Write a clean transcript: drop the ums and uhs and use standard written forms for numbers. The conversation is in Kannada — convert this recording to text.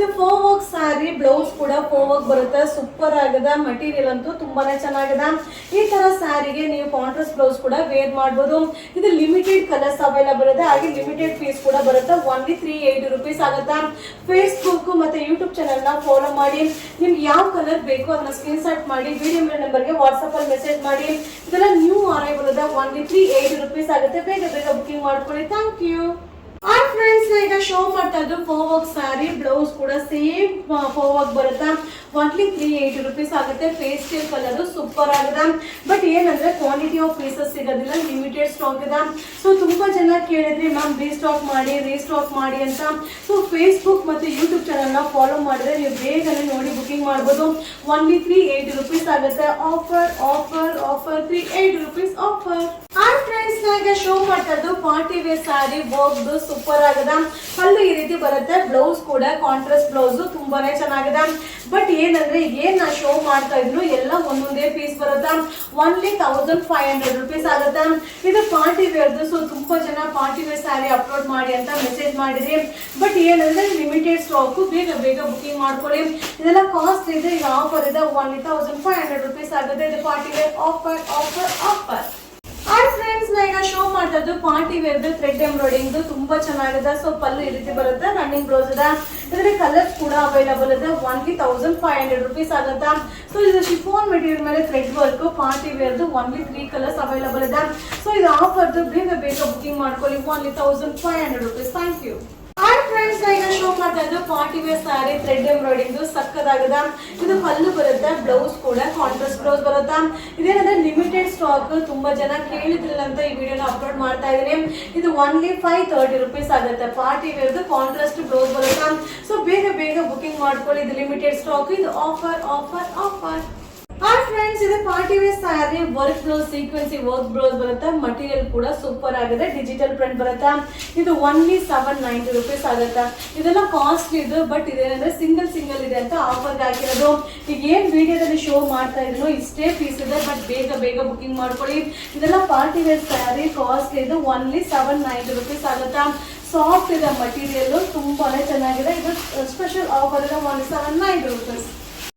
ಇದು ಫೋರ್ ವರ್ಕ್ ಸ್ಯಾರಿ ಬ್ಲೌಸ್ ಕೂಡ ಫೋರ್ ವರ್ಕ್ ಬರುತ್ತೆ. ಸೂಪರ್ ಆಗದ ಮೆಟೀರಿಯಲ್ ಅಂತೂ ತುಂಬಾನೇ ಚೆನ್ನಾಗಿದೆ. ಈ ತರ ಸ್ಯಾರಿಗೆ ನೀವು ಕಾಂಟ್ರಾಸ್ಟ್ ಬ್ಲೌಸ್ ಕೂಡ ವೇರ್ ಮಾಡಬಹುದು. ಇದು ಲಿಮಿಟೆಡ್ ಕಲರ್ಸ್ ಅವೈಲಬಲ್ ಇದೆ, ಹಾಗೆ ಲಿಮಿಟೆಡ್ ಪೀಸ್ ಕೂಡ ಬರುತ್ತೆ. ಓನ್ಲಿ 380 ರೂಪೀಸ್ ಆಗುತ್ತೆ. ಫೇಸ್ಬುಕ್ ಮತ್ತೆ ಯೂಟ್ಯೂಬ್ ಚಾನಲ್ ನ ಫಾಲೋ ಮಾಡಿ. ನಿಮ್ಗೆ ಯಾವ ಕಲರ್ ಬೇಕು ಅದನ್ನ ಸ್ಕ್ರೀನ್ ಶಾಟ್ ಮಾಡಿ ವಿಡಿಯೋ ನಂಬರ್ಗೆ ವಾಟ್ಸ್ಆಪ್ ಅಲ್ಲಿ ಮೆಸೇಜ್ ಮಾಡಿ. ಇದೆಲ್ಲ ನ್ಯೂ ಅರೈವಲ್ ಇದೆ. ಓನ್ಲಿ 380 ರೂಪೀಸ್ ಆಗುತ್ತೆ. ಬೇಗ ಬೇಗ ಬುಕಿಂಗ್ ಮಾಡ್ಕೊಳ್ಳಿ. Thank you. ಆರ್ ಫ್ರೆಂಡ್ಸ್, ಈಗ ಶೋ ಮಾಡ್ತಾ ಇದ್ದು ಫೋರ್ ವರ್ಕ್ ಸ್ಯಾರಿ ಬ್ಲೌಸ್ ಕೂಡ ಸೇಮ್ ಫೋರ್ ವರ್ಕ್ ಬರುತ್ತೆ. ಓನ್ಲಿ 380 ರೂಪೀಸ್ ಆಗುತ್ತೆ. ಪೇಸ್ಟಲ್ ಕಲರ್ ಸೂಪರ್ ಆಗಿದೆ. ಬಟ್ ಏನಂದ್ರೆ ಕ್ವಾಂಟಿಟಿ ಆಫ್ ಪೀಸಸ್ ಸಿಗೋದಿಲ್ಲ, ಲಿಮಿಟೆಡ್ ಸ್ಟಾಕ್ ಇದೆ. ಸೊ ತುಂಬಾ ಜನ ಕೇಳಿದ್ರಿ ಮ್ಯಾಮ್ ರೀಸ್ಟಾಕ್ ಮಾಡಿ ಅಂತ. ಸೊ ಫೇಸ್ಬುಕ್ ಮತ್ತೆ ಯೂಟ್ಯೂಬ್ ಚಾನಲ್ ನ ಫಾಲೋ ಮಾಡಿದ್ರೆ ನೀವು ಬೇಗನೆ ನೋಡಿ ಬುಕಿಂಗ್ ಮಾಡಬಹುದು. ಓನ್ಲಿ 380 ರೂಪೀಸ್ ಆಗುತ್ತೆ. Offer 380 rupees offer. R friends, ಈಗ ಶೋ ಮಾಡ್ತಾ ಇದ್ದು party wear sari work super ಆಗಿದೆ. ಪಲ್ಲು ಈ ರೀತಿ ಬರುತ್ತೆ. ಬ್ಲೌಸ್ ಕೂಡ ಕಾಂಟ್ರಾಸ್ಟ್ ಬ್ಲೌಸ್ ತುಂಬಾನೇ ಚೆನ್ನಾಗಿದೆ. ಬಟ್ ಏನಂದ್ರೆ ಏನ್ ನಾ ಶೋ ಮಾಡ್ತಾ ಇದ್ರು ಎಲ್ಲ ಒಂದೊಂದೇ ಪೀಸ್ ಬರುತ್ತೆ. ಓನ್ಲಿ 1500 ರೂಪೀಸ್ ಆಗುತ್ತೆ. ಇದು ಪಾರ್ಟಿ ವೇರ್ದು. ಸೊ ತುಂಬಾ ಜನ ಪಾರ್ಟಿ ವೇರ್ ಸ್ಯಾರಿ ಅಪ್ಲೋಡ್ ಮಾಡಿ ಅಂತ ಮೆಸೇಜ್ ಮಾಡಿದ್ರಿ. ಬಟ್ ಏನಂದ್ರೆ ಲಿಮಿಟೆಡ್ ಸ್ಟಾಕ್, ಬೇಗ ಬೇಗ ಬುಕಿಂಗ್ ಮಾಡ್ಕೊಳ್ಳಿ. ಇದೆಲ್ಲ ಕಾಸ್ಟ್ ಇದೆ. ಈಗ ಆಫರ್ ಇದೆ. ಓನ್ಲಿ 1500 ರೂಪೀಸ್ ಆಗುತ್ತೆ. ಇದು party wear offer. R friends, ನಾ ಈಗ ಶೋ ಮಾಡ್ತಾ ಇದ್ದು ಪಾರ್ಟಿ ವೇರ್ದು ಥ್ರೆಡ್ ಎಂಬ್ರಾಯ್ಡಿಂಗ್ ತುಂಬಾ ಚೆನ್ನಾಗಿದೆ. ಸೊ ಪಲ್ಲು ಈ ರೀತಿ ಬರುತ್ತೆ. ರನ್ನಿಂಗ್ ಬ್ಲೌಸ್ ಇದೆ. ಇದರಲ್ಲಿ ಕಲರ್ಸ್ ಕೂಡ ಅವೈಲಬಲ್ ಇದೆ. ಓನ್ಲಿ 1500 ರೂಪೀಸ್ ಆಗುತ್ತೆ. ಸೊ ಇದು ಶಿಫಾನ್ ಮೆಟೀರಿಯಲ್ ಮೇಲೆ ಥ್ರೆಡ್ ವರ್ಕ್ ಪಾರ್ಟಿ ವೇರ್ದು. ಓನ್ಲಿ 3 ಕಲರ್ಸ್ ಅವೈಲಬಲ್ ಇದೆ. ಸೊ ಇದು ಆಫರ್ದು. ಬೇಗ ಬೇಗ ಬುಕಿಂಗ್ ಮಾಡ್ಕೊಳ್ಳಿ. Only 1500 rupees. Thank you. R friends, ಈಗ ಶೋ ಮಾಡ್ತಾ ಇದ್ದು party wear sari thread embroidering ಸಕ್ಕದಾಗಿದೆ. ಇದು ಪಲ್ಲು ಬರುತ್ತೆ. ಬ್ಲೌಸ್ ಕೂಡ ಕಾಂಟ್ರಾಸ್ಟ್ ಬ್ಲೌಸ್ ಬರುತ್ತೆ. ಇದೇನಂದ್ರೆ ಲಿಮಿಟೆಡ್ ಸ್ಟಾಕ್. ತುಂಬಾ ಜನ ಕೇಳಿದ್ರಿಲ್ಲ ಅಂತ ಈ ವಿಡಿಯೋನ ಅಪ್ಲೋಡ್ ಮಾಡ್ತಾ ಇದೀನಿ. ಇದು ಓನ್ಲಿ 530 ರೂಪೀಸ್ ಆಗುತ್ತೆ. ಪಾರ್ಟಿ ವೇರ್ದು ಕಾಂಟ್ರಾಸ್ಟ್ ಬ್ಲೌಸ್ ಬರುತ್ತೆ. ಸೊ ಬೇಗ ಬೇಗ ಬುಕಿಂಗ್ ಮಾಡ್ಕೊಳ್ಳಿ. ಇದು ಲಿಮಿಟೆಡ್ ಸ್ಟಾಕ್. ಇದು ಆಫರ್. ಆರ್ ಫ್ರೆಂಡ್ಸ್, ಇದು party wear sari work blouse sequence work blouse ಬರುತ್ತೆ. ಮಟೀರಿಯಲ್ ಕೂಡ ಸೂಪರ್ ಆಗಿದೆ. ಡಿಜಿಟಲ್ ಪ್ರಿಂಟ್ ಬರುತ್ತೆ. ಇದು ಓನ್ಲಿ 790 ರೂಪೀಸ್ ಆಗುತ್ತೆ. ಇದೆಲ್ಲ ಕಾಸ್ಟ್ಲಿ ಇದು. ಬಟ್ ಇದೇನಂದ್ರೆ ಸಿಂಗಲ್ ಇದೆ ಅಂತ ಆಫರ್ಗೆ ಹಾಕಿರೋದು. ಈಗ ಏನ್ ವಿಡಿಯೋದಲ್ಲಿ ಶೋ ಮಾಡ್ತಾ ಇದ್ರು ಇಷ್ಟೇ ಪೀಸ್ ಇದೆ. ಬಟ್ ಬೇಗ ಬುಕಿಂಗ್ ಮಾಡ್ಕೊಳ್ಳಿ. ಇದೆಲ್ಲ ಪಾರ್ಟಿ ವೇರ್ ಸ್ಯಾರಿ ಕಾಸ್ಟ್ಲಿ ಇದು. ಓನ್ಲಿ 790 ರೂಪೀಸ್ ಆಗುತ್ತೆ. ಸಾಫ್ಟ್ ಇದೆ ಮಟೀರಿಯಲ್. ತುಂಬಾನೇ ಚೆನ್ನಾಗಿದೆ. ಇದು ಸ್ಪೆಷಲ್ ಆಫರ್ ಇದೆ. Only 790 rupees.